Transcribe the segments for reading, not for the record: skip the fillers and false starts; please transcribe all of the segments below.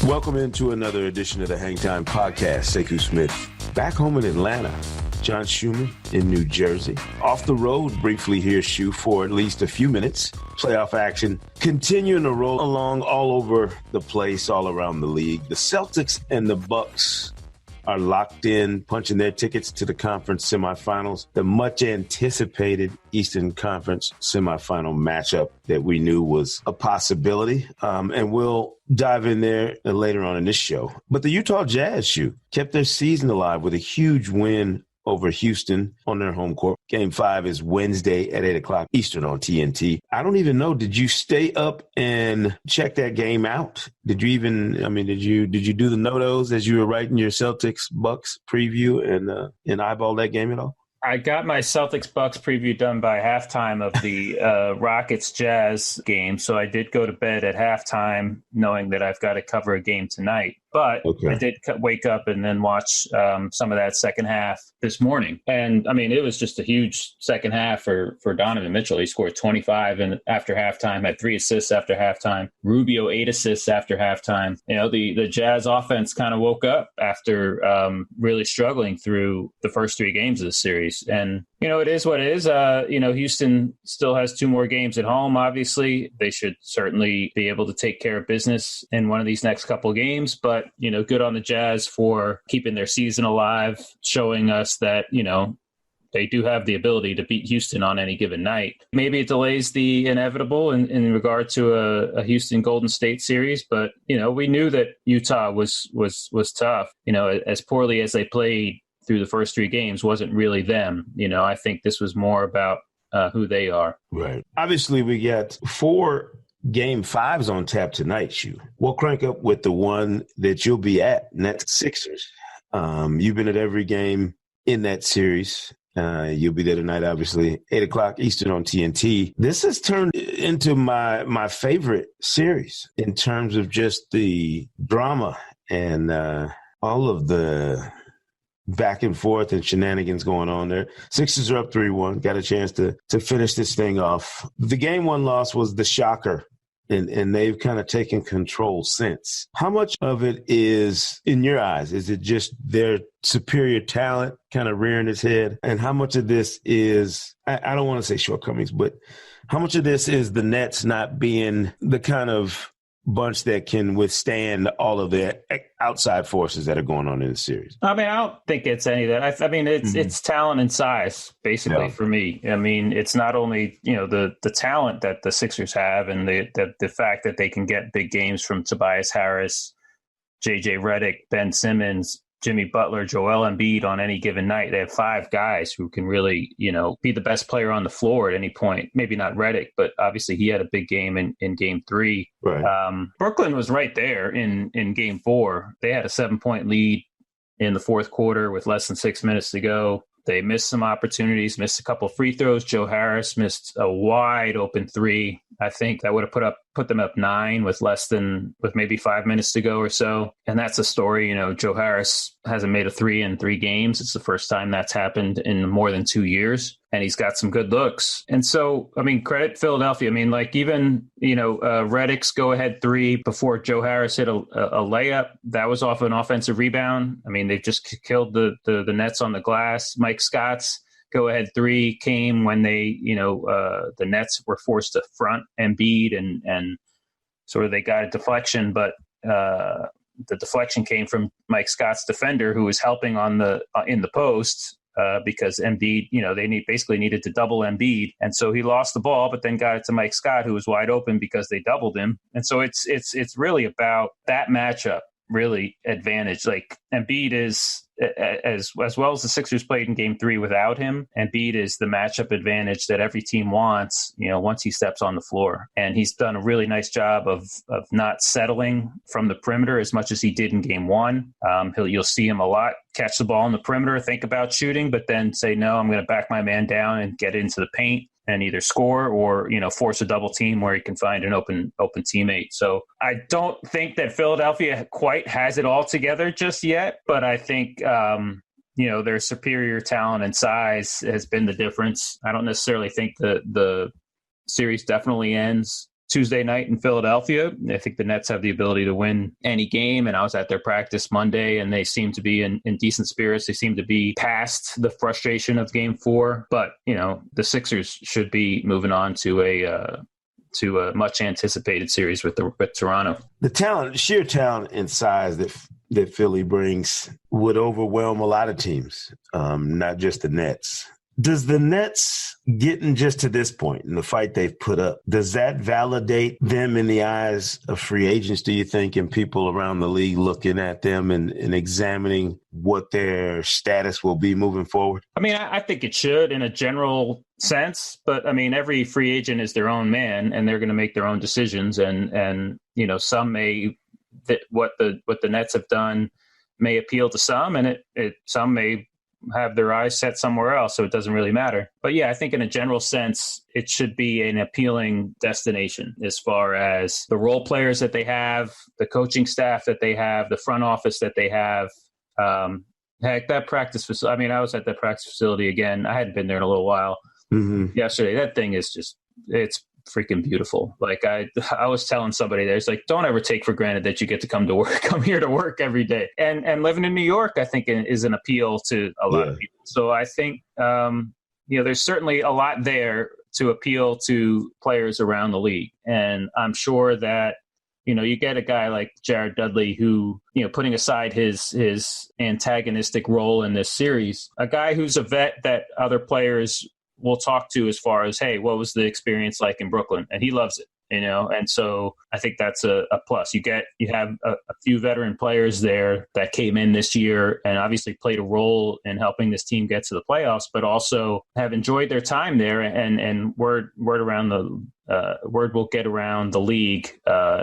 Welcome into another edition of the Hang Time Podcast. Sekou Smith back home in Atlanta. John Schumann in New Jersey. Off the road briefly here, Shu, for at least a few minutes. Playoff action continuing to roll along all over the place, all around the league. The Celtics and the Bucks are locked in, punching their tickets to the conference semifinals. The much anticipated Eastern Conference semifinal matchup that we knew was a possibility. And we'll dive in there later on in this show. But the Utah Jazz, Shu, kept their season alive with a huge win over Houston on their home court. Game 5 is Wednesday at 8 o'clock Eastern on TNT. I don't even know. Did you stay up and check that game out? Did you do the no-dos as you were writing your Celtics Bucks preview and eyeball that game at all? I got my Celtics Bucks preview done by halftime of the Rockets Jazz game. So I did go to bed at halftime knowing that I've got to cover a game tonight. But I did wake up and then watch some of that second half this morning. And, I mean, it was just a huge second half for Donovan Mitchell. He scored 25 after halftime, had 3 assists after halftime. Rubio, 8 assists after halftime. You know, the Jazz offense kind of woke up after really struggling through the first 3 games of the series. And, you know, it is what it is. Houston still has 2 more games at home, obviously. They should certainly be able to take care of business in one of these next couple of games. But, you know, good on the Jazz for keeping their season alive, showing us that, you know, they do have the ability to beat Houston on any given night. Maybe it delays the inevitable in regard to a Houston Golden State series, but, you know, we knew that Utah was tough. You know, as poorly as they played through the first 3 games wasn't really them. You know, I think this was more about who they are. Right. Obviously, we got 4 Game 5s on tap tonight, Shu. We'll crank up with the one that you'll be at, and that's Sixers. You've been at every game in that series. You'll be there tonight, obviously, 8 o'clock Eastern on TNT. This has turned into my favorite series in terms of just the drama and all of the back and forth and shenanigans going on there. Sixers are up 3-1, got a chance to finish this thing off. The Game 1 loss was the shocker, and they've kind of taken control since. How much of it is, in your eyes, is it just their superior talent kind of rearing its head? And how much of this is, I don't want to say shortcomings, but how much of this is the Nets not being the kind of bunch that can withstand all of the outside forces that are going on in the series? I mean, I don't think it's any of that. I mean, it's talent and size, basically, for me. I mean, it's not only, you know, the talent that the Sixers have and the fact that they can get big games from Tobias Harris, J.J. Redick, Ben Simmons, Jimmy Butler, Joel Embiid on any given night. They have 5 guys who can really, you know, be the best player on the floor at any point. Maybe not Redick, but obviously he had a big game in Game 3. Right. Brooklyn was right there in Game 4. They had a 7-point lead in the fourth quarter with less than 6 minutes to go. They missed some opportunities, missed a couple of free throws. Joe Harris missed a wide open 3. I think that would have put them up 9 with maybe 5 minutes to go or so. And that's a story. You know, Joe Harris hasn't made a 3 in 3 games. It's the first time that's happened in more than 2 years. And he's got some good looks. And so, I mean, credit Philadelphia. I mean, like even, you know, Redick's go-ahead 3 before Joe Harris hit a layup. That was off an offensive rebound. I mean, they've just killed the Nets on the glass. Mike Scott's go-ahead 3 came when they, you know, the Nets were forced to front Embiid and sort of they got a deflection, but the deflection came from Mike Scott's defender who was helping in the post because Embiid, you know, they basically needed to double Embiid, and so he lost the ball, but then got it to Mike Scott, who was wide open because they doubled him, and so it's really about that matchup. Really advantage. Like Embiid is as well as the Sixers played in Game 3 without him. Embiid is the matchup advantage that every team wants, you know, once he steps on the floor. And he's done a really nice job of not settling from the perimeter as much as he did in Game 1. You'll see him a lot catch the ball in the perimeter, think about shooting, but then say, no, I'm going to back my man down and get into the paint and either score or, you know, force a double team where he can find an open teammate. So I don't think that Philadelphia quite has it all together just yet, but I think, you know, their superior talent and size has been the difference. I don't necessarily think the series definitely ends Tuesday night in Philadelphia. I think the Nets have the ability to win any game, and I was at their practice Monday, and they seem to be in decent spirits. They seem to be past the frustration of Game 4, but the Sixers should be moving on to a much anticipated series with Toronto. The sheer talent and size that Philly brings would overwhelm a lot of teams, not just the Nets. Does the Nets, getting just to this point in the fight they've put up, does that validate them in the eyes of free agents, do you think, and people around the league looking at them and examining what their status will be moving forward? I mean, I think it should in a general sense, but I mean, every free agent is their own man, and they're going to make their own decisions. And some what the Nets have done may appeal to some, and some may have their eyes set somewhere else, so it doesn't really matter. But yeah, I think in a general sense, it should be an appealing destination as far as the role players that they have, the coaching staff that they have, the front office that they have. Heck, that practice facility, I mean, I was at that practice facility again. I hadn't been there in a little while. Yesterday. That thing is it's freaking beautiful. Like I was telling somebody there, it's like, don't ever take for granted that you get to come here to work every day. And living in New York, I think is an appeal to a lot of people. So I think, there's certainly a lot there to appeal to players around the league. And I'm sure that, you get a guy like Jared Dudley who, putting aside his antagonistic role in this series, a guy who's a vet that other players will talk to as far as, hey, what was the experience like in Brooklyn? And he loves it, and so I think that's a plus. You have a few veteran players there that came in this year and obviously played a role in helping this team get to the playoffs, but also have enjoyed their time there, and word will get around the league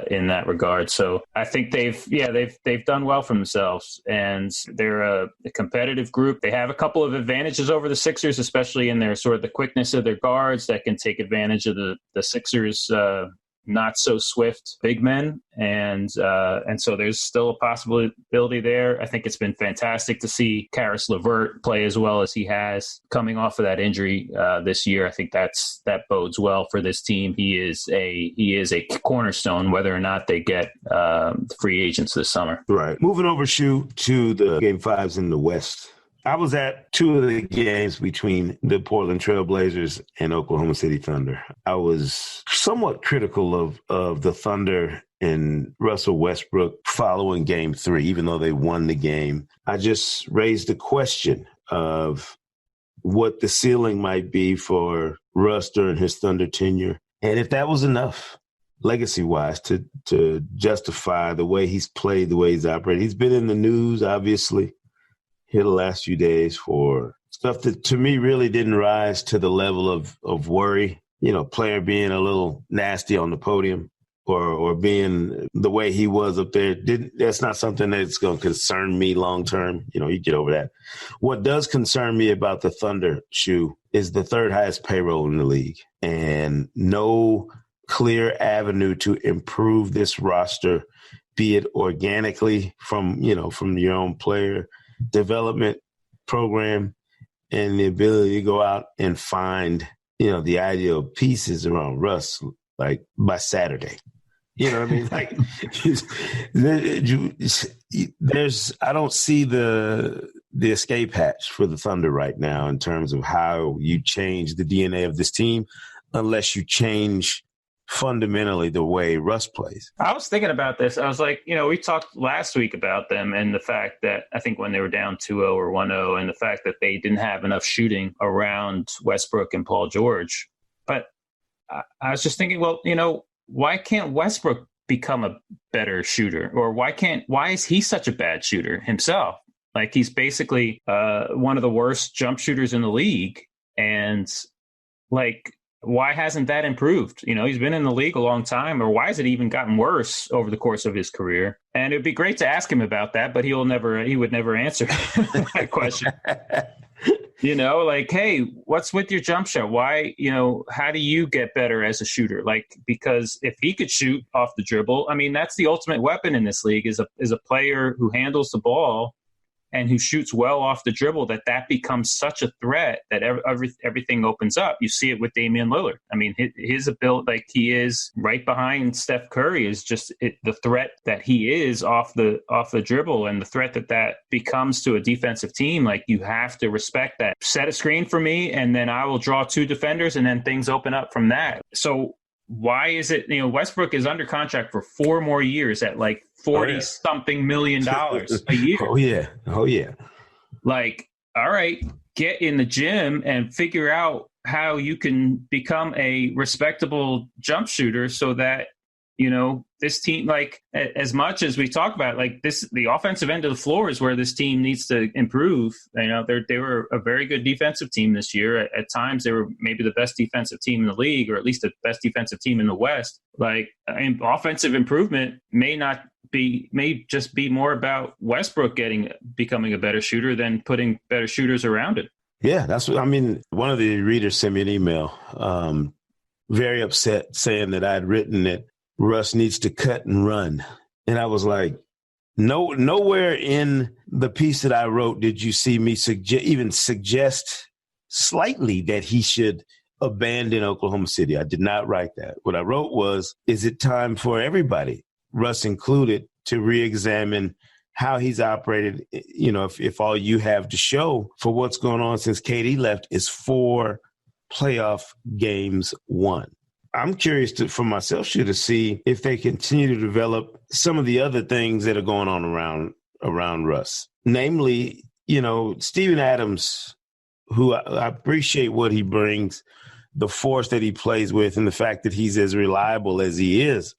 in that regard. So I think they've done well for themselves, and they're a competitive group. They have a couple of advantages over the Sixers, especially in their sort of the quickness of their guards that can take advantage of the Sixers' not so swift big men, and so there's still a possibility there. I think it's been fantastic to see Karis LeVert play as well as he has coming off of that injury this year. I think that bodes well for this team. He is a cornerstone, whether or not they get free agents this summer. Right. Moving over, Shu, to the Game 5s in the West. I was at two of the games between the Portland Trail Blazers and Oklahoma City Thunder. I was somewhat critical of the Thunder and Russell Westbrook following Game 3, even though they won the game. I just raised the question of what the ceiling might be for Russ during his Thunder tenure, and if that was enough legacy-wise to justify the way he's played, the way he's operated. He's been in the news, obviously, here the last few days for stuff that to me really didn't rise to the level of worry. Player being a little nasty on the podium or being the way he was up there. That's not something that's going to concern me long term. You get over that. What does concern me about the Thunder, Shu, is the third highest payroll in the league and no clear avenue to improve this roster, be it organically from your own player development program and the ability to go out and find, the ideal pieces around Russ, like by Saturday. You know what I mean? Like I don't see the escape hatch for the Thunder right now in terms of how you change the DNA of this team unless you change fundamentally the way Russ plays. I was thinking about this. I was like, we talked last week about them and the fact that I think when they were down 2-0 or 1-0 and the fact that they didn't have enough shooting around Westbrook and Paul George. But I was just thinking, well, why can't Westbrook become a better shooter? Or why is he such a bad shooter himself? Like he's basically one of the worst jump shooters in the league. And like, why hasn't that improved? He's been in the league a long time, or why has it even gotten worse over the course of his career? And it'd be great to ask him about that, but he would never answer that question. Like, hey, what's with your jump shot? Why, how do you get better as a shooter? Like, because if he could shoot off the dribble, I mean, that's the ultimate weapon in this league is a player who handles the ball and who shoots well off the dribble, that becomes such a threat that everything opens up. You see it with Damian Lillard. I mean, his ability, like he is right behind Steph Curry, is just the threat that he is off the dribble, and the threat that becomes to a defensive team. Like, you have to respect that. Set a screen for me, and then I will draw two defenders, and then things open up from that. So why is it, Westbrook is under contract for 4 more years at like $40-something million a year. Oh, yeah. Like, all right, get in the gym and figure out how you can become a respectable jump shooter so that, this team, like, as much as we talk about, like, the offensive end of the floor is where this team needs to improve. They were a very good defensive team this year. At times, they were maybe the best defensive team in the league, or at least the best defensive team in the West. Like, offensive improvement may just be more about Westbrook becoming a better shooter than putting better shooters around it. Yeah, that's what I mean. One of the readers sent me an email, very upset, saying that I had written that Russ needs to cut and run. And I was like, nowhere in the piece that I wrote did you see me even suggest slightly that he should abandon Oklahoma City. I did not write that. What I wrote was, is it time for everybody, Russ included, to reexamine how he's operated? If all you have to show for what's going on since KD left is 4 playoff games won. I'm curious for myself to see if they continue to develop some of the other things that are going on around Russ. Namely, Steven Adams, who I appreciate what he brings, the force that he plays with, and the fact that he's as reliable as he is.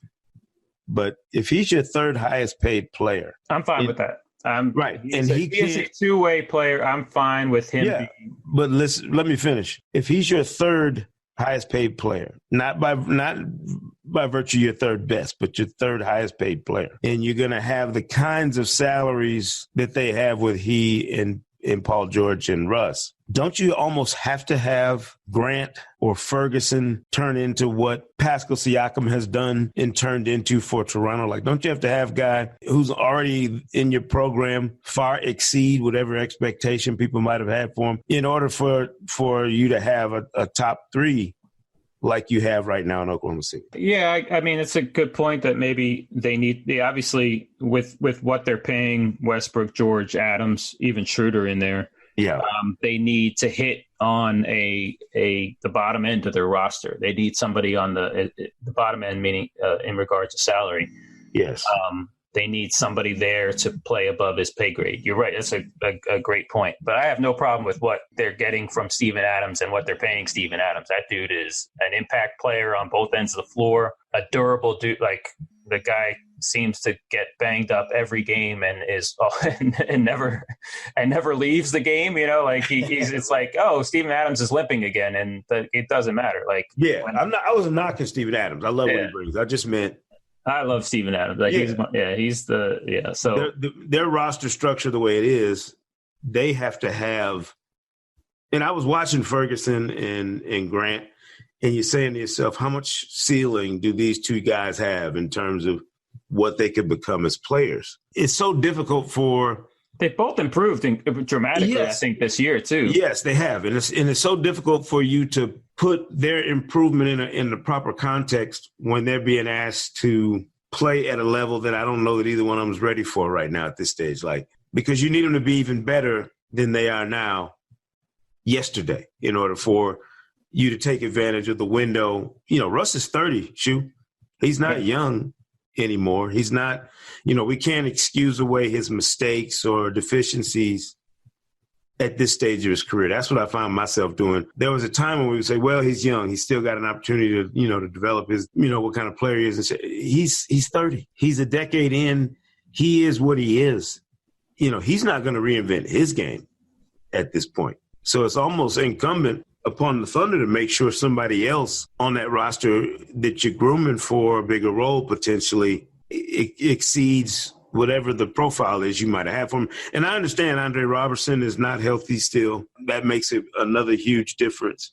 But if he's your 3rd highest paid player, I'm fine with that. Right. And he is a 2-way player. I'm fine with him. Yeah. But let me finish. If he's your 3rd highest paid player, not by virtue of your 3rd best, but your 3rd highest paid player, and you're going to have the kinds of salaries that they have with he and Paul George and Russ, don't you almost have to have Grant or Ferguson turn into what Pascal Siakam has done and turned into for Toronto? Like, don't you have to have a guy who's already in your program far exceed whatever expectation people might have had for him in order for you to have a top 3 like you have right now in Oklahoma City? Yeah, I mean, it's a good point that maybe they obviously with what they're paying Westbrook, George, Adams, even Schroeder in there. Yeah, they need to hit on the bottom end of their roster. They need somebody on the bottom end, meaning in regards to salary. Yes. They need somebody there to play above his pay grade. You're right. That's a great point. But I have no problem with what they're getting from Steven Adams and what they're paying Steven Adams. That dude is an impact player on both ends of the floor, a durable dude. Like, the guy seems to get banged up every game and and never leaves the game. Like it's like, oh, Steven Adams is limping again, and it doesn't matter. Like, yeah, I wasn't knocking Steven Adams. I love what he brings. I just meant, I love Steven Adams. Like, So their roster structure the way it is, they have to have. And I was watching Ferguson and Grant, and you're saying to yourself, how much ceiling do these 2 guys have in terms of what they could become as players? It's so difficult for. They both improved dramatically, yes. I think, this year too. Yes, they have, and it's so difficult for you to put their improvement in the proper context when they're being asked to play at a level that I don't know that either one of them is ready for right now at this stage. Like, because you need them to be even better than they are now yesterday in order for you to take advantage of the window. Russ is 30, Shu. He's not young anymore. He's not, we can't excuse away his mistakes or deficiencies at this stage of his career. That's what I found myself doing. There was a time when we would say, well, he's young. He's still got an opportunity to, to develop his, what kind of player he is. And he's 30. He's a decade in. He is what he is. He's not going to reinvent his game at this point. So it's almost incumbent upon the Thunder to make sure somebody else on that roster that you're grooming for a bigger role potentially exceeds whatever the profile is you might have for him. And I understand Andre Robertson is not healthy still. That makes it another huge difference.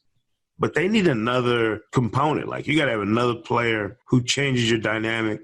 But they need another component. Like, you got to have another player who changes your dynamic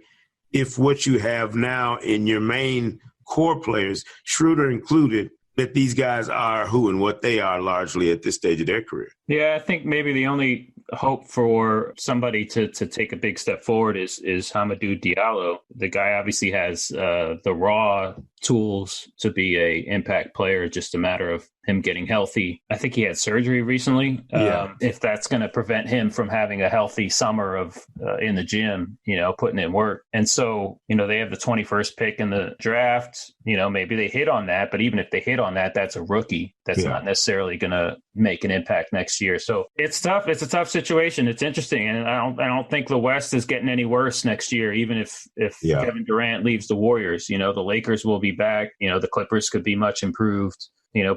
if what you have now in your main core players, Schroeder included, that these guys are who and what they are largely at this stage of their career. Yeah, I think maybe the only hope for somebody to take a big step forward is Hamidou Diallo. The guy obviously has the raw tools to be a impact player, just a matter of him getting healthy. I think he had surgery recently. If that's going to prevent him from having a healthy summer of in the gym, putting in work. And so, they have the 21st pick in the draft. Maybe they hit on that, but even if they hit on that, that's a rookie. That's not necessarily going to make an impact next year. So it's tough. It's a tough situation. It's interesting. And I don't think the West is getting any worse next year, even if Kevin Durant leaves the Warriors. The Lakers will be back. The Clippers could be much improved.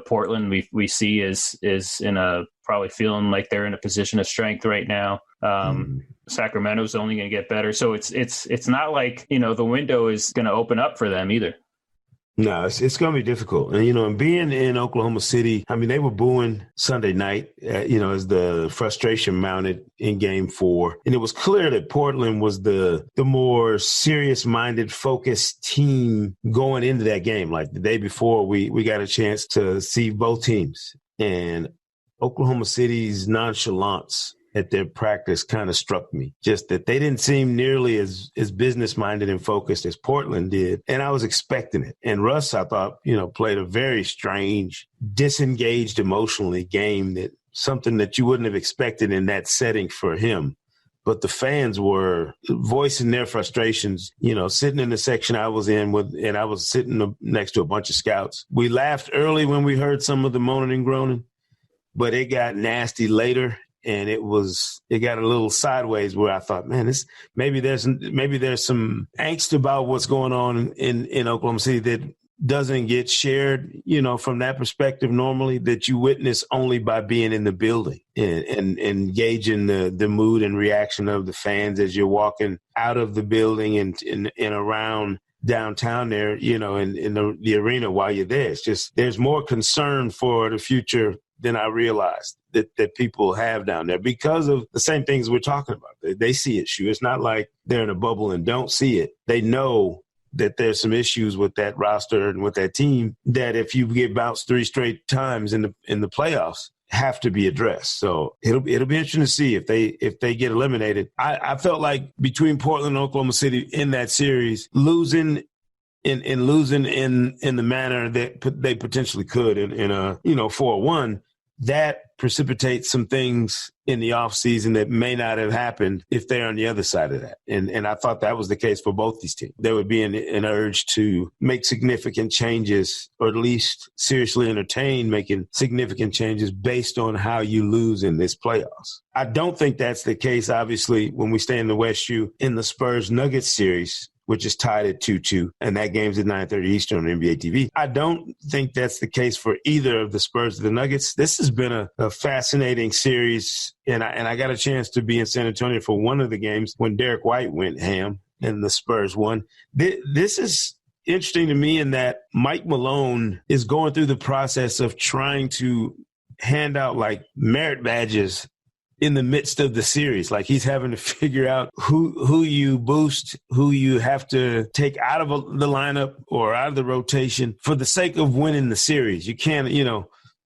Portland we see is in a probably feeling like they're in a position of strength right now. Sacramento's only going to get better. So it's not like, the window is going to open up for them either. No, it's going to be difficult. And, and being in Oklahoma City, I mean, they were booing Sunday night, as the frustration mounted in Game 4. And it was clear that Portland was the more serious-minded, focused team going into that game. Like the day before, we got a chance to see both teams. And Oklahoma City's nonchalance at their practice kind of struck me. Just that they didn't seem nearly as business-minded and focused as Portland did. And I was expecting it. And Russ, I thought, played a very strange, disengaged emotionally game, that something that you wouldn't have expected in that setting for him. But the fans were voicing their frustrations, sitting in the section I was in and I was sitting next to a bunch of scouts. We laughed early when we heard some of the moaning and groaning, but it got nasty later. And it got a little sideways where I thought, man, maybe there's some angst about what's going on in Oklahoma City that doesn't get shared, from that perspective normally, that you witness only by being in the building and engaging the mood and reaction of the fans as you're walking out of the building and around downtown there, in the arena while you're there. It's just there's more concern for the future than I realized that people have down there because of the same things we're talking about. They see it, Shu. It's not like they're in a bubble and don't see it. They know that there's some issues with that roster and with that team that if you get bounced 3 straight times in the playoffs, have to be addressed. So it'll be interesting to see if they get eliminated. I felt like between Portland and Oklahoma City in that series, losing in the manner that they potentially could in a 4-1, that precipitates some things in the offseason that may not have happened if they're on the other side of that. And I thought that was the case for both these teams. There would be an urge to make significant changes, or at least seriously entertain making significant changes based on how you lose in this playoffs. I don't think that's the case, obviously, when we stay in the West U in the Spurs-Nuggets series, which is tied at 2-2, and that game's at 9:30 Eastern on NBA TV. I don't think that's the case for either of the Spurs or the Nuggets. This has been a fascinating series, and I got a chance to be in San Antonio for one of the games when Derek White went ham and the Spurs won. This is interesting to me in that Mike Malone is going through the process of trying to hand out like merit badges in the midst of the series. Like he's having to figure out who you boost, who you have to take out of the lineup or out of the rotation for the sake of winning the series. You can't,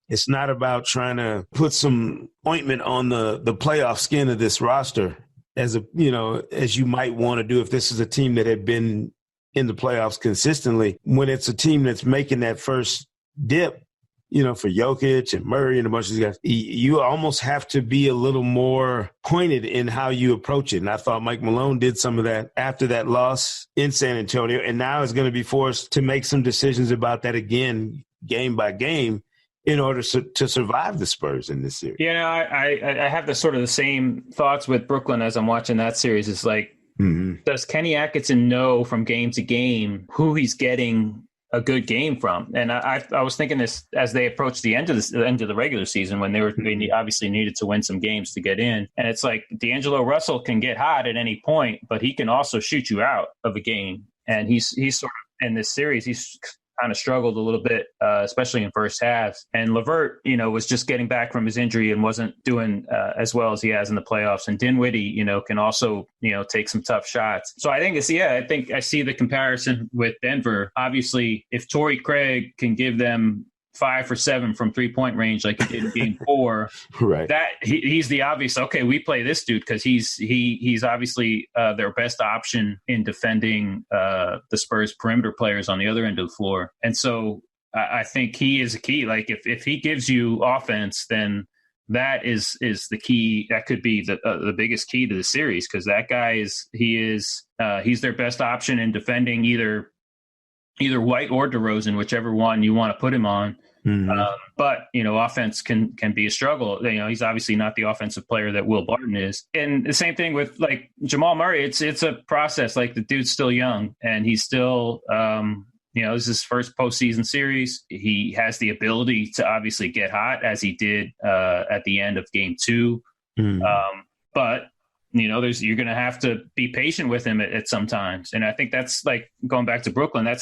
it's not about trying to put some ointment on the playoff skin of this roster as you might want to do if this is a team that had been in the playoffs consistently. When it's a team that's making that first dip, for Jokic and Murray and a bunch of these guys, you almost have to be a little more pointed in how you approach it. And I thought Mike Malone did some of that after that loss in San Antonio, and now is going to be forced to make some decisions about that again, game by game, in order to survive the Spurs in this series. I have the sort of the same thoughts with Brooklyn as I'm watching that series. It's like, does Kenny Atkinson know from game to game who he's getting a good game from? And I was thinking this as they approached the end of the regular season, when they obviously needed to win some games to get in. And it's like D'Angelo Russell can get hot at any point, but he can also shoot you out of a game. And he's sort of in this series, he's kind of struggled a little bit, especially in first halves. And LeVert, was just getting back from his injury and wasn't doing as well as he has in the playoffs. And Dinwiddie, can also, take some tough shots. So I think I see the comparison with Denver. Obviously, if Torrey Craig can give them 5 for 7 from 3-point range like he did in game 4, right? That he's the obvious. Okay, we play this dude because he's obviously their best option in defending the Spurs perimeter players on the other end of the floor. And so I think he is a key. Like if he gives you offense, then that is the key. That could be the biggest key to the series, because that guy he's their best option in defending either White or DeRozan, whichever one you want to put him on. Mm-hmm. But offense can be a struggle. He's obviously not the offensive player that Will Barton is. And the same thing with like Jamal Murray. It's a process. Like the dude's still young, and he's still this is his first postseason series. He has the ability to obviously get hot, as he did at the end of game 2. Mm-hmm. But you're going to have to be patient with him at sometimes. And I think that's like going back to Brooklyn. I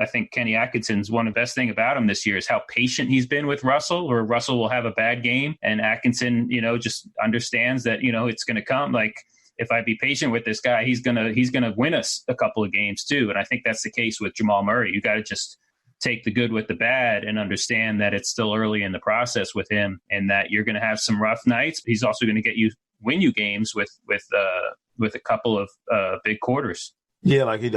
think Kenny Atkinson's one of the best thing about him this year is how patient he's been with Russell, or Russell will have a bad game. And Atkinson, just understands that, it's going to come. Like, if I be patient with this guy, he's going to win us a couple of games too. And I think that's the case with Jamal Murray. You got to just take the good with the bad and understand that it's still early in the process with him, and that you're going to have some rough nights. He's also going to win you games with a couple of big quarters. Yeah, he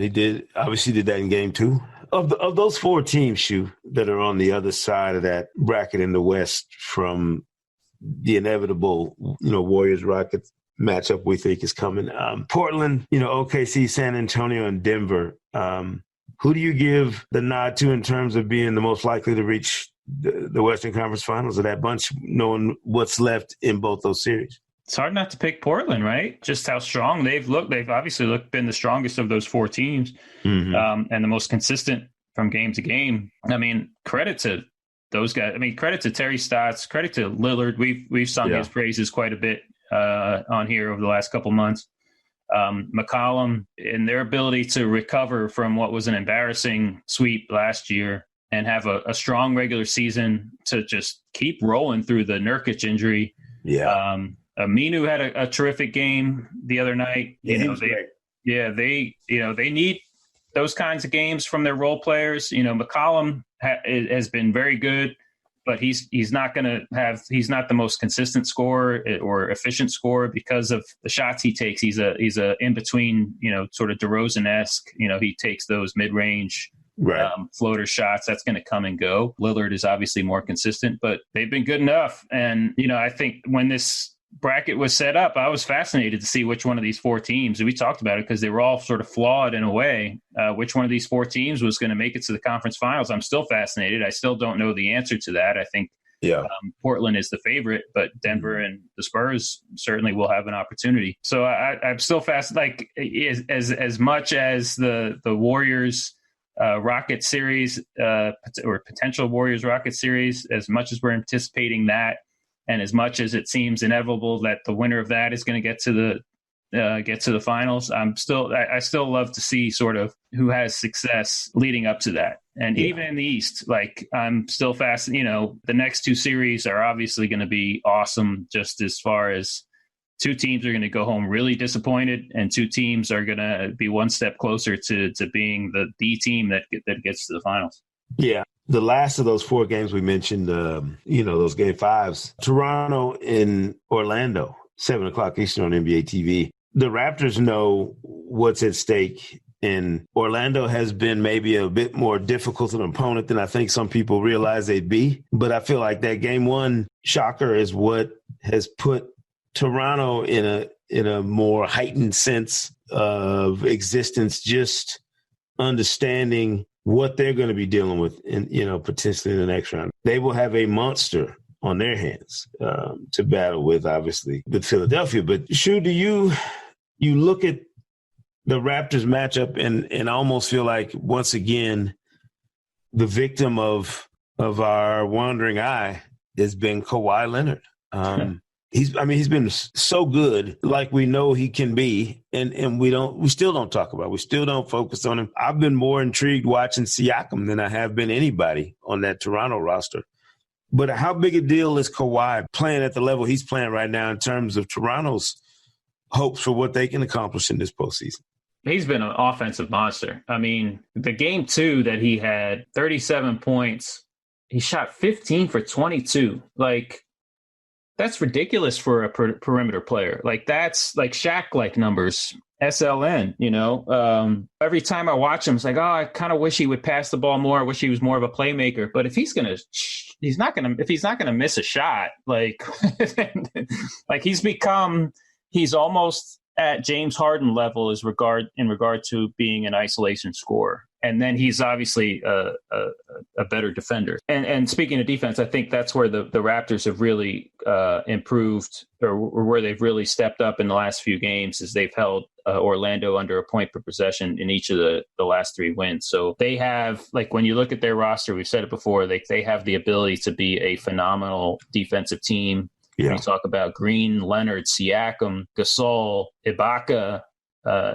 did. Obviously, did that in game 2. Of those 4 teams, that are on the other side of that bracket in the West from the inevitable, Warriors Rockets matchup we think is coming. Portland, OKC, San Antonio, and Denver. Who do you give the nod to in terms of being the most likely to reach the Western Conference Finals of that bunch, knowing what's left in both those series? It's hard not to pick Portland, right? Just how strong they've looked. They've obviously been the strongest of those 4 teams, and the most consistent from game to game. I mean, credit to those guys. I mean, credit to Terry Stotts, credit to Lillard. We've sung his praises quite a bit on here over the last couple months. McCollum and their ability to recover from what was an embarrassing sweep last year and have a strong regular season to just keep rolling through the Nurkic injury. Yeah. Aminu had a terrific game the other night. They need those kinds of games from their role players. McCollum has been very good, but he's not the most consistent scorer or efficient scorer because of the shots he takes. He's a in between, sort of DeRozan-esque. He takes those mid-range floater shots. That's going to come and go. Lillard is obviously more consistent, but they've been good enough. And I think when this bracket was set up, I was fascinated to see which one of these 4 teams, and we talked about it because they were all sort of flawed in a way, which one of these 4 teams was going to make it to the conference finals. I'm still fascinated. I still don't know the answer to that. I think Portland is the favorite, but Denver and the Spurs certainly will have an opportunity. So I'm still fascinated. Like as much as the Warriors Rocket series or potential Warriors Rocket series, as much as we're anticipating that, and as much as it seems inevitable that the winner of that is going to get to the finals, I still love to see sort of who has success leading up to that. And even in the East, like I'm still fascinated. The next 2 series are obviously going to be awesome, just as far as 2 teams are going to go home really disappointed, and 2 teams are going to be one step closer to being the team that gets to the finals. Yeah. The last of those 4 games we mentioned, those game 5s, Toronto in Orlando, 7:00 Eastern on NBA TV. The Raptors know what's at stake, and Orlando has been maybe a bit more difficult an opponent than I think some people realize they'd be. But I feel like that game 1 shocker is what has put Toronto in a more heightened sense of existence, just understanding what they're going to be dealing with in, potentially in the next round. They will have a monster on their hands to battle with, obviously, with Philadelphia. But Shu, do you look at the Raptors matchup and almost feel like, once again, the victim of our wandering eye has been Kawhi Leonard. he's been so good, like we know he can be, and we still don't talk about it. We still don't focus on him. I've been more intrigued watching Siakam than I have been anybody on that Toronto roster. But how big a deal is Kawhi playing at the level he's playing right now in terms of Toronto's hopes for what they can accomplish in this postseason? He's been an offensive monster. I mean, the game 2 that he had 37 points, he shot 15 for 22. Like, that's ridiculous for a perimeter player. Like, that's like Shaq-like numbers, SLN, you know. Every time I watch him, it's like, oh, I kind of wish he would pass the ball more. I wish he was more of a playmaker. But if he's not gonna miss a shot, like, like he's almost at James Harden level in regard to being an isolation scorer. And then he's obviously a better defender. And speaking of defense, I think that's where the Raptors have really improved, or where they've really stepped up in the last few games, is they've held Orlando under a point per possession in each of the last 3 wins. So they have, like, when you look at their roster, we've said it before, they have the ability to be a phenomenal defensive team. Yeah. When you talk about Green, Leonard, Siakam, Gasol, Ibaka,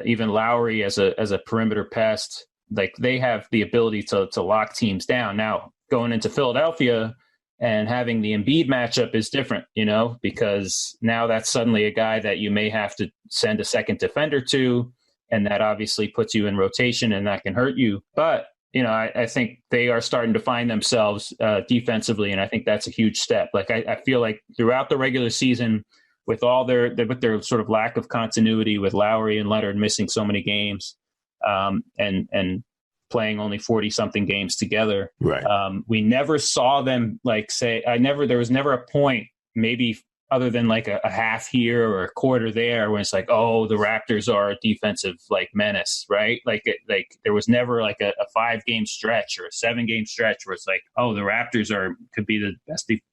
even Lowry as a perimeter pest, like, they have the ability to lock teams down. Now, going into Philadelphia and having the Embiid matchup is different, you know, because now that's suddenly a guy that you may have to send a second defender to, and that obviously puts you in rotation, and that can hurt you. But, you know, I think they are starting to find themselves defensively, and I think that's a huge step. Like, I feel like throughout the regular season, with their sort of lack of continuity, with Lowry and Leonard missing so many games, and playing only 40-something games together. Right. We never saw them, like, there was never a point, maybe other than like a half here or a quarter there, when it's like, oh, the Raptors are a defensive, like, menace, right? Like there was never like a 5-game stretch or a 7-game stretch where it's like, oh, the Raptors could be the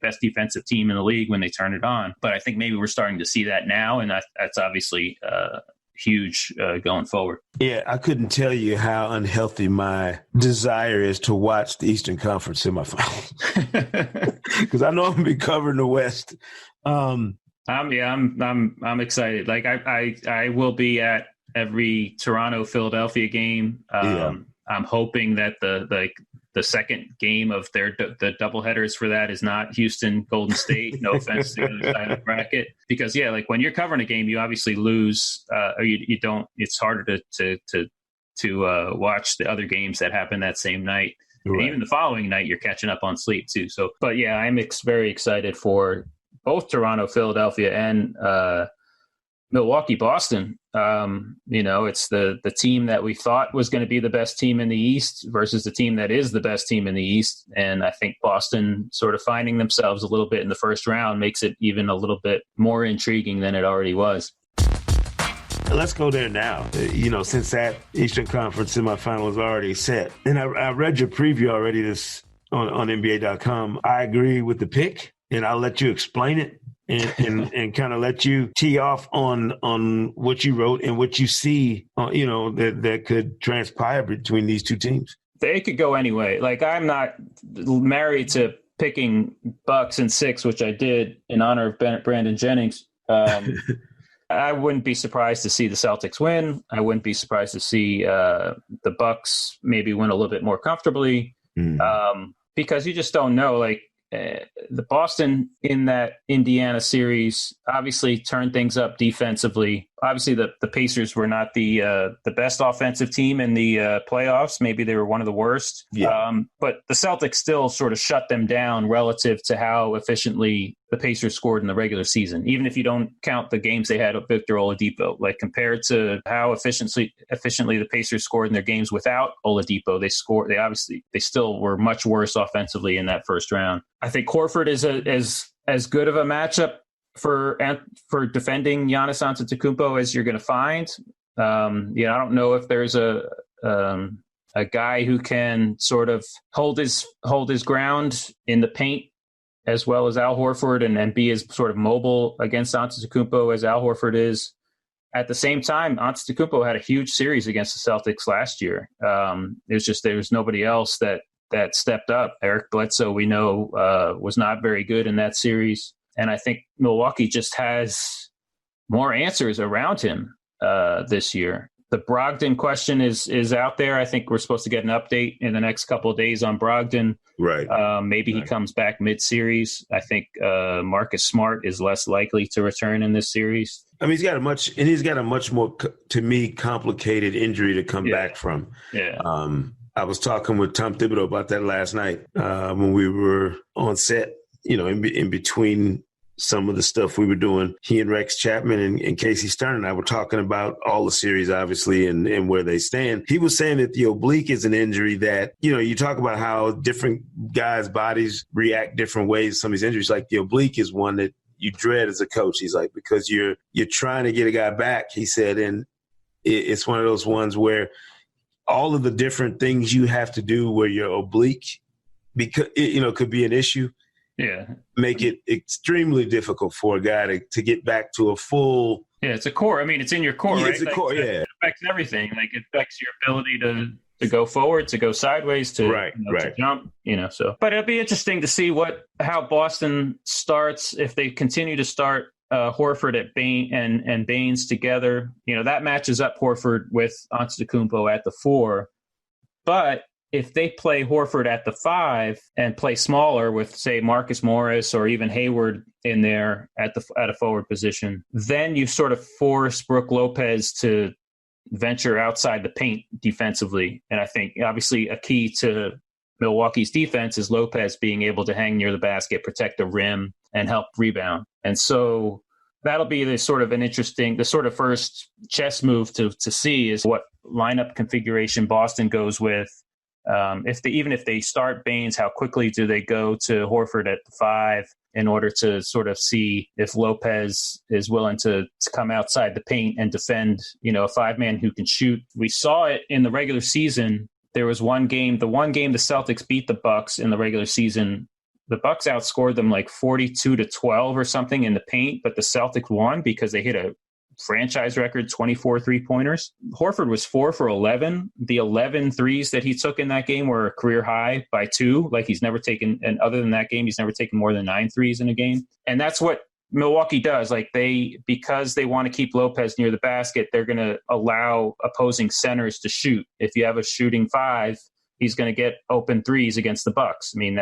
best defensive team in the league when they turn it on. But I think maybe we're starting to see that now, and that's obviously huge going forward. Yeah, I couldn't tell you how unhealthy my desire is to watch the Eastern Conference semifinals, because I know I'm gonna be covering the West. I'm excited. Like, I will be at every Toronto Philadelphia game. I'm hoping that the second game of the doubleheaders for that is not Houston Golden State. No offense to the other side of the bracket, because like, when you're covering a game, you obviously lose, or you don't. It's harder to watch the other games that happen that same night. Right. And even the following night, you're catching up on sleep too. So, but yeah, I'm very excited for both Toronto, Philadelphia, and Milwaukee, Boston. You know, it's the team that we thought was going to be the best team in the East versus the team that is the best team in the East. And I think Boston sort of finding themselves a little bit in the first round makes it even a little bit more intriguing than it already was. Let's go there now. You know, since that Eastern Conference semifinal is already set, and I read your preview already this on NBA.com. I agree with the pick, and I'll let you explain it. And kind of let you tee off on what you wrote and what you see, you know, that could transpire between these two teams. They could go anyway. Like, I'm not married to picking Bucks in 6, which I did in honor of Brandon Jennings. I wouldn't be surprised to see the Celtics win. I wouldn't be surprised to see the Bucks maybe win a little bit more comfortably, because you just don't know. Like, the Boston in that Indiana series obviously turned things up defensively. Obviously, the Pacers were not the best offensive team in the playoffs. Maybe they were one of the worst. Yeah. But the Celtics still sort of shut them down relative to how efficiently the Pacers scored in the regular season, even if you don't count the games they had with Victor Oladipo. Like, compared to how efficiently the Pacers scored in their games without Oladipo, they still were much worse offensively in that first round. I think Horford is as good of a matchup for defending Giannis Antetokounmpo as you're going to find. I don't know if there's a guy who can sort of hold his ground in the paint as well as Al Horford, and be as sort of mobile against Antetokounmpo as Al Horford is. At the same time, Antetokounmpo had a huge series against the Celtics last year. There was nobody else that stepped up. Eric Bledsoe, we know, was not very good in that series. And I think Milwaukee just has more answers around him this year. The Brogdon question is out there. I think we're supposed to get an update in the next couple of days on Brogdon. Right. Maybe he comes back mid-series. I think Marcus Smart is less likely to return in this series. I mean, he's got a much more, to me, complicated injury to come back from. Yeah. I was talking with Tom Thibodeau about that last night when we were on set, in between some of the stuff we were doing. He and Rex Chapman and Casey Stern and I were talking about all the series, obviously, and where they stand. He was saying that the oblique is an injury that, you talk about how different guys' bodies react different ways to some of these injuries. Like the oblique is one that you dread as a coach. He's like, because you're trying to get a guy back, he said, and it's one of those ones where all of the different things you have to do where you're oblique, because could be an issue. Yeah. Make it extremely difficult for a guy to get back to a full. Yeah, it's a core. I mean, it's in your core, right? It's a core, yeah. It affects everything. Like, it affects your ability to go forward, to go sideways, to jump, so. But it'll be interesting to see how Boston starts, if they continue to start Horford at Bain and Baines together. That matches up Horford with Antetokounmpo at the 4. But if they play Horford at the 5 and play smaller with, say, Marcus Morris or even Hayward in there at a forward position, then you sort of force Brook Lopez to venture outside the paint defensively. And I think obviously a key to Milwaukee's defense is Lopez being able to hang near the basket, protect the rim, and help rebound. And so that'll be the sort of first chess move to see is what lineup configuration Boston goes with. If they start Baines, how quickly do they go to Horford at the 5 in order to sort of see if Lopez is willing to come outside the paint and defend, a 5-man who can shoot. We saw it in the regular season. There was the one game the Celtics beat the Bucks in the regular season. The Bucks outscored them like 42-12 or something in the paint, but the Celtics won because they hit a franchise record 24 3-pointers. Horford was 4 for 11. The 11 threes that he took in that game were a career high by 2. Like, he's never taken, and other than that game, he's never taken more than 9 threes in a game. And that's what Milwaukee does. Like, because they want to keep Lopez near the basket, they're going to allow opposing centers to shoot. If you have a shooting 5, he's going to get open threes against the Bucks. I mean,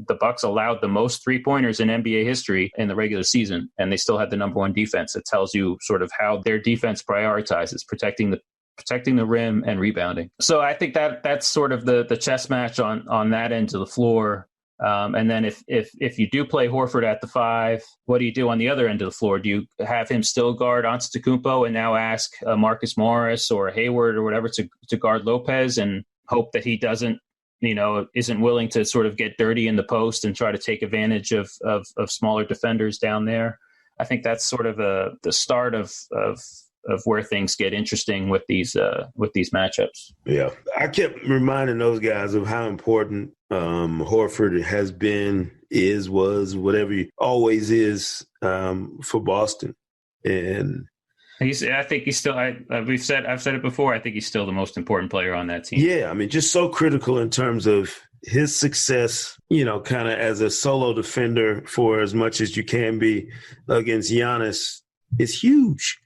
the Bucks allowed the most 3-pointers in NBA history in the regular season, and they still had the number 1 defense. It tells you sort of how their defense prioritizes protecting the rim and rebounding. So I think that's sort of the chess match on that end of the floor. And then if you do play Horford at the 5, what do you do on the other end of the floor? Do you have him still guard Antetokounmpo and now ask Marcus Morris or Hayward or whatever to guard Lopez and hope that he doesn't, isn't willing to sort of get dirty in the post and try to take advantage of smaller defenders down there? I think that's sort of the start of where things get interesting with these matchups. Yeah, I kept reminding those guys of how important Horford has been, was, whatever he always is for Boston, and. I think he's still. I've said it before. I think he's still the most important player on that team. Yeah, I mean, just so critical in terms of his success. Kind of as a solo defender for as much as you can be against Giannis is huge.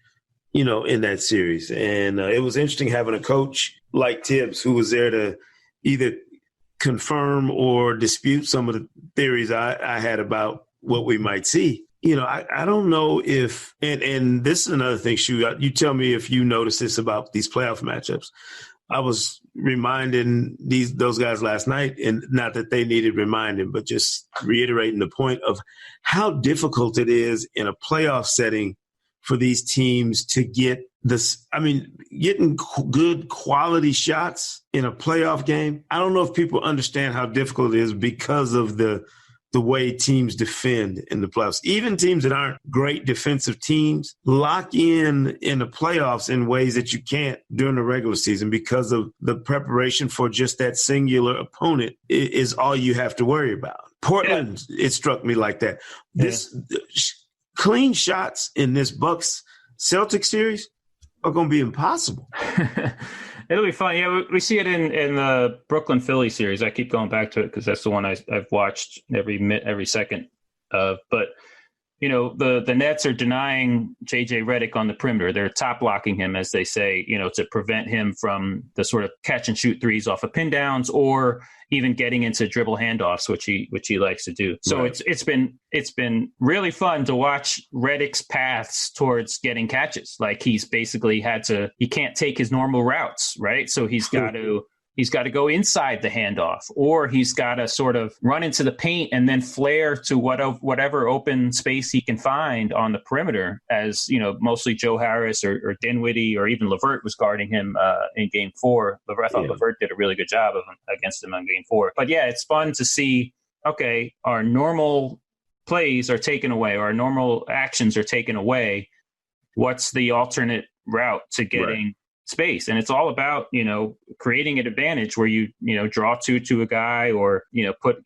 In that series, and it was interesting having a coach like Tibbs who was there to either confirm or dispute some of the theories I had about what we might see. I don't know if, and this is another thing, Shu, you tell me if you notice this about these playoff matchups. I was reminding those guys last night, and not that they needed reminding, but just reiterating the point of how difficult it is in a playoff setting for these teams to get this. I mean, getting good quality shots in a playoff game. I don't know if people understand how difficult it is because of the way teams defend in the playoffs. Even teams that aren't great defensive teams lock in the playoffs in ways that you can't during the regular season because of the preparation for just that singular opponent is all you have to worry about. Portland, It struck me like that. Clean shots in this Bucks-Celtics series are going to be impossible. It'll be fun. Yeah, we see it in the Brooklyn-Philly series. I keep going back to it because that's the one I've watched every second of. But the Nets are denying JJ Redick on the perimeter. They're top blocking him, as they say, to prevent him from the sort of catch and shoot threes off of pin downs or even getting into dribble handoffs, which he likes to do. So right. it's been really fun to watch Redick's paths towards getting catches. Like he can't take his normal routes, right? So he's got to go inside the handoff, or he's got to sort of run into the paint and then flare to whatever open space he can find on the perimeter, as, mostly Joe Harris or Dinwiddie or even LeVert was guarding him in Game 4. I thought LeVert did a really good job against him on Game 4. But yeah, it's fun to see, okay, our normal plays are taken away, our normal actions are taken away. What's the alternate route to getting space? And it's all about, creating an advantage where you draw two to a guy, or,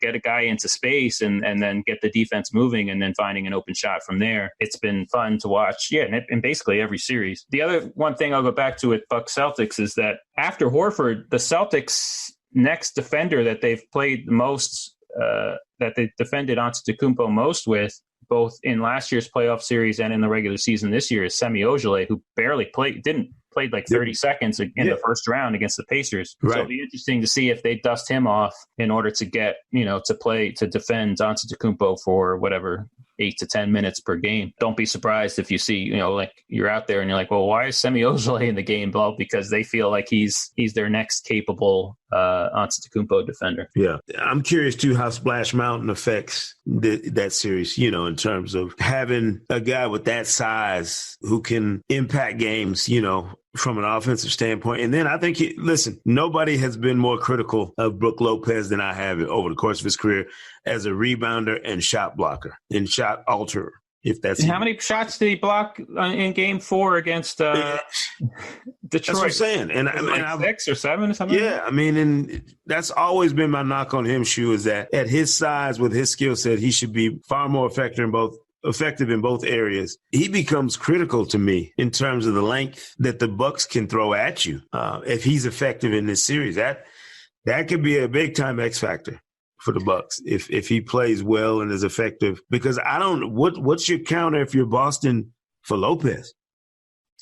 get a guy into space and then get the defense moving and then finding an open shot from there. It's been fun to watch. Yeah. And basically every series. The other one thing I'll go back to with Bucks-Celtics is that after Horford, the Celtics next defender that they've played the most, that they defended Antetokounmpo most with, both in last year's playoff series and in the regular season this year, is Semi Ojeleye, who barely played like 30 seconds in the first round against the Pacers. Right. So it'll be interesting to see if they dust him off in order to get, to defend Antetokounmpo for whatever 8 to 10 minutes per game. Don't be surprised if you see, like you're out there and you're like, well, why is Semi Ojeleye in the game? Well, because they feel like he's their next capable Antetokounmpo defender. Yeah. I'm curious too how Splash Mountain affects that series, in terms of having a guy with that size who can impact games, from an offensive standpoint. And then I think, nobody has been more critical of Brook Lopez than I have over the course of his career as a rebounder and shot blocker and shot alterer. If that's and how many shots did he block in Game 4 against Detroit? That's what I'm saying. And 6 or 7 or something? Yeah, and that's always been my knock on him, Shu, is that at his size, with his skill set, he should be far more effective in both areas. He becomes critical to me in terms of the length that the Bucks can throw at you. If he's effective in this series, that could be a big time X factor for the Bucks if he plays well and is effective. Because what's your counter if you're Boston for Lopez?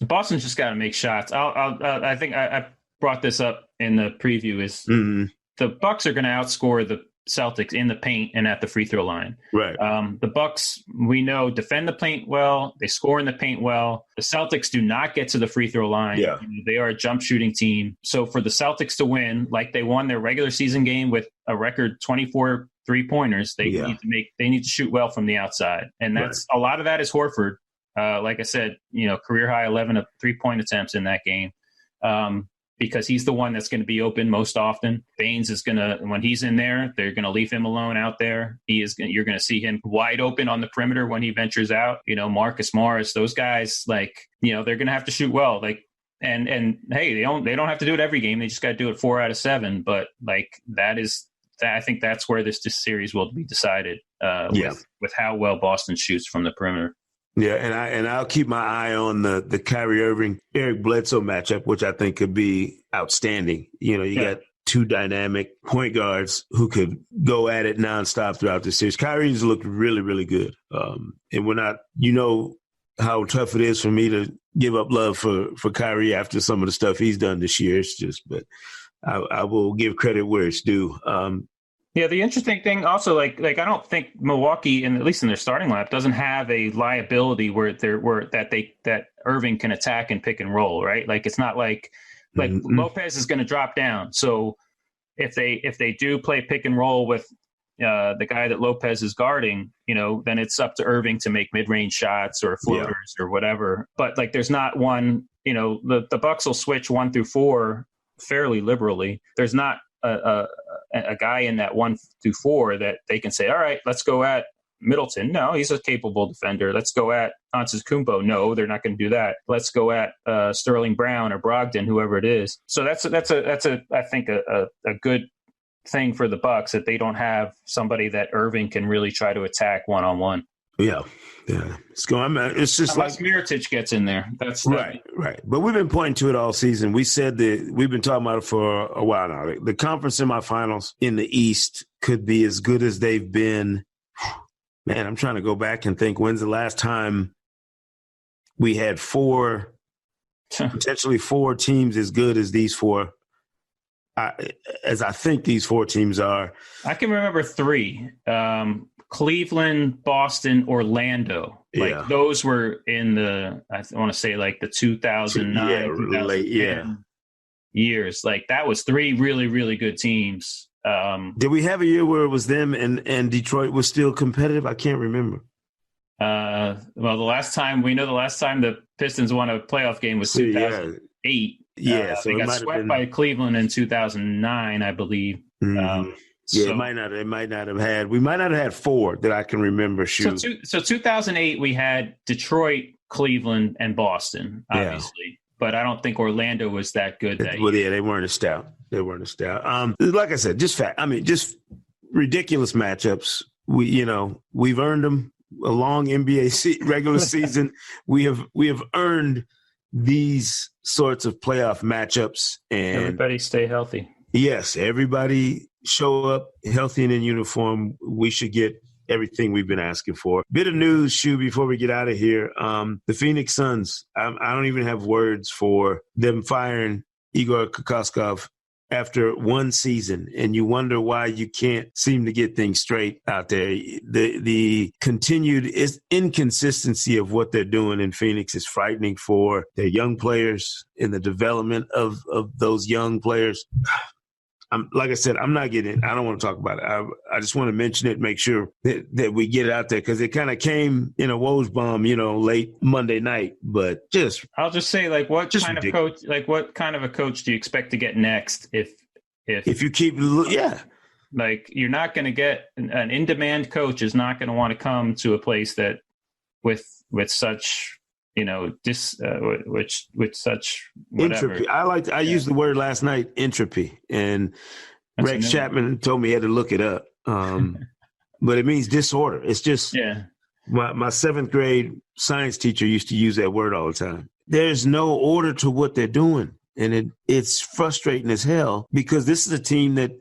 Boston's just got to make shots. I think I brought this up in the preview. Is the Bucks are going to outscore the Celtics in the paint and at the free throw line. Right. The Bucks, we know, defend the paint well. They score in the paint well. The Celtics do not get to the free throw line. Yeah. They are a jump shooting team. So for the Celtics to win, like they won their regular season game with a record 24 3-pointers, they need to shoot well from the outside. And that's a lot of that is Horford. Like I said, career high 11 of 3-point attempts in that game. Because he's the one that's going to be open most often. Baines is going to, when he's in there, they're going to leave him alone out there. You're going to see him wide open on the perimeter when he ventures out. Marcus Morris, those guys, they're going to have to shoot well. And hey, they don't have to do it every game. They just got to do it 4 out of 7. But I think that's where this series will be decided with how well Boston shoots from the perimeter. Yeah, and I'll keep my eye on the Kyrie Irving, Eric Bledsoe matchup, which I think could be outstanding. You got two dynamic point guards who could go at it nonstop throughout the series. Kyrie's looked really, really good. And we're not, how tough it is for me to give up love for Kyrie after some of the stuff he's done this year. It's just, but I will give credit where it's due. Yeah, the interesting thing also, I don't think Milwaukee, at least in their starting lineup, doesn't have a liability that Irving can attack and pick and roll, right? It's not like Lopez is going to drop down. So if they do play pick and roll with the guy that Lopez is guarding, then it's up to Irving to make mid-range shots or floaters or whatever. But there's not one, the Bucks will switch 1 through 4 fairly liberally. There's not a guy in that 1 through 4 that they can say, all right, let's go at Middleton. No, he's a capable defender. Let's go at Antetokounmpo. No, they're not going to do that. Let's go at Sterling Brown or Brogdon, whoever it is. So that's I think a good thing for the Bucks, that they don't have somebody that Irving can really try to attack one-on-one. Yeah. It's just unless Mirotic gets in there. That's right. But we've been pointing to it all season. We said that we've been talking about it for a while now. The conference semifinals in the East could be as good as they've been Man, I'm trying to go back and think, when's the last time we had potentially four teams as good as these four, as I think these four teams are. I can remember three: Cleveland, Boston, Orlando. Like those were in the, I want to say like the 2009, 2010 years. Like that was three really, really good teams. Did we have a year where it was them and Detroit was still competitive? I can't remember. Well, the last time the Pistons won a playoff game was 2008. Yeah, so they got swept by Cleveland in 2009, I believe. Mm-hmm. It might not have had. We might not have had four that I can remember. So 2008, we had Detroit, Cleveland, and Boston, obviously. But I don't think Orlando was that good that year. Yeah, they weren't as stout. Like I said, just ridiculous matchups. We've earned them. A long NBA regular season. We have earned these sorts of playoff matchups. And everybody stay healthy. Yes, everybody show up healthy and in uniform. We should get everything we've been asking for. Bit of news, Shu, before we get out of here. The Phoenix Suns, I don't even have words for them firing Igor Kokoskov after one season, and you wonder why you can't seem to get things straight out there. The continued inconsistency of what they're doing in Phoenix is frightening for their young players in the development of those young players. Like I said, I'm not getting it. I don't want to talk about it. I just want to mention it, make sure that we get it out there, because it kind of came in a Woj bomb, late Monday night. But I'll just say, what kind of a coach do you expect to get next? If you keep, you're not going to get an in-demand coach is not going to want to come to a place that with such. With such whatever. Entropy. I used the word last night, entropy, and Rex Chapman told me he had to look it up. But it means disorder. It's just my seventh grade science teacher used to use that word all the time. There's no order to what they're doing, and it's frustrating as hell, because this is a team that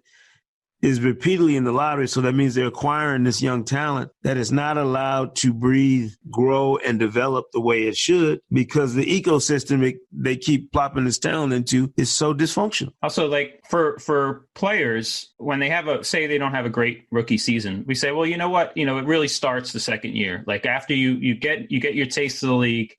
is repeatedly in the lottery. So that means they're acquiring this young talent that is not allowed to breathe, grow, and develop the way it should, because the ecosystem they keep plopping this talent into is so dysfunctional. Also, for players, when they say they don't have a great rookie season, we say, well, you know what? It really starts the second year. Like after you get your taste of the league,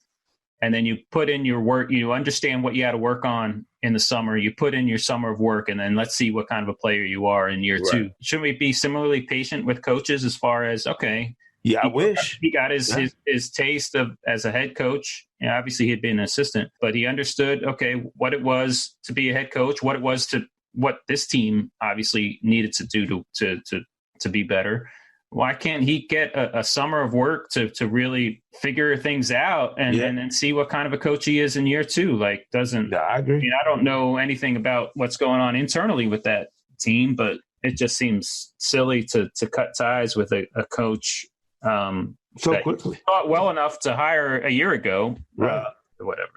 and then you put in your work, you understand what you had to work on in the summer, you put in your summer of work, and then let's see what kind of a player you are in year two. Shouldn't we be similarly patient with coaches as far as, okay, I wish he got his taste of as a head coach. Obviously he'd been an assistant, but he understood, okay, what it was to be a head coach, what it was to what this team obviously needed to do to be better. Why can't he get a summer of work to really figure things out and then see what kind of a coach he is in year two? I agree. I don't know anything about what's going on internally with that team, but it just seems silly to cut ties with a coach so quickly. Thought well enough to hire a year ago, right? Or whatever.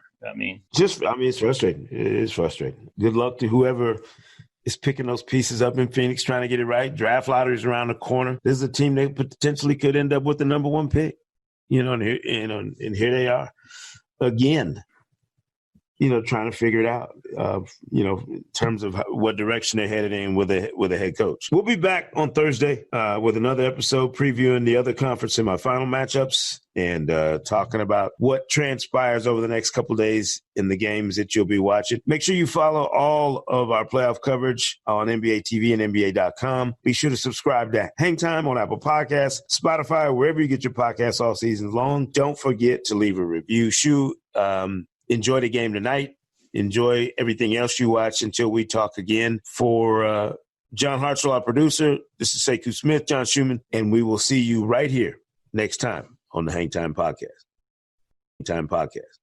It's frustrating. It is frustrating. Good luck to whoever is picking those pieces up in Phoenix, trying to get it right. Draft lottery's around the corner. This is a team that potentially could end up with the number one pick. And here they are again. Trying to figure it out. In terms of what direction they're headed in with a head coach. We'll be back on Thursday with another episode previewing the other conference semifinal matchups and talking about what transpires over the next couple of days in the games that you'll be watching. Make sure you follow all of our playoff coverage on NBA TV and NBA.com. Be sure to subscribe to Hang Time on Apple Podcasts, Spotify, wherever you get your podcasts all season long. Don't forget to leave a review. Enjoy the game tonight. Enjoy everything else you watch until we talk again. For John Hartzell, our producer, this is Sekou Smith, John Schumann, and we will see you right here next time on the Hang Time Podcast. Hang Time Podcast.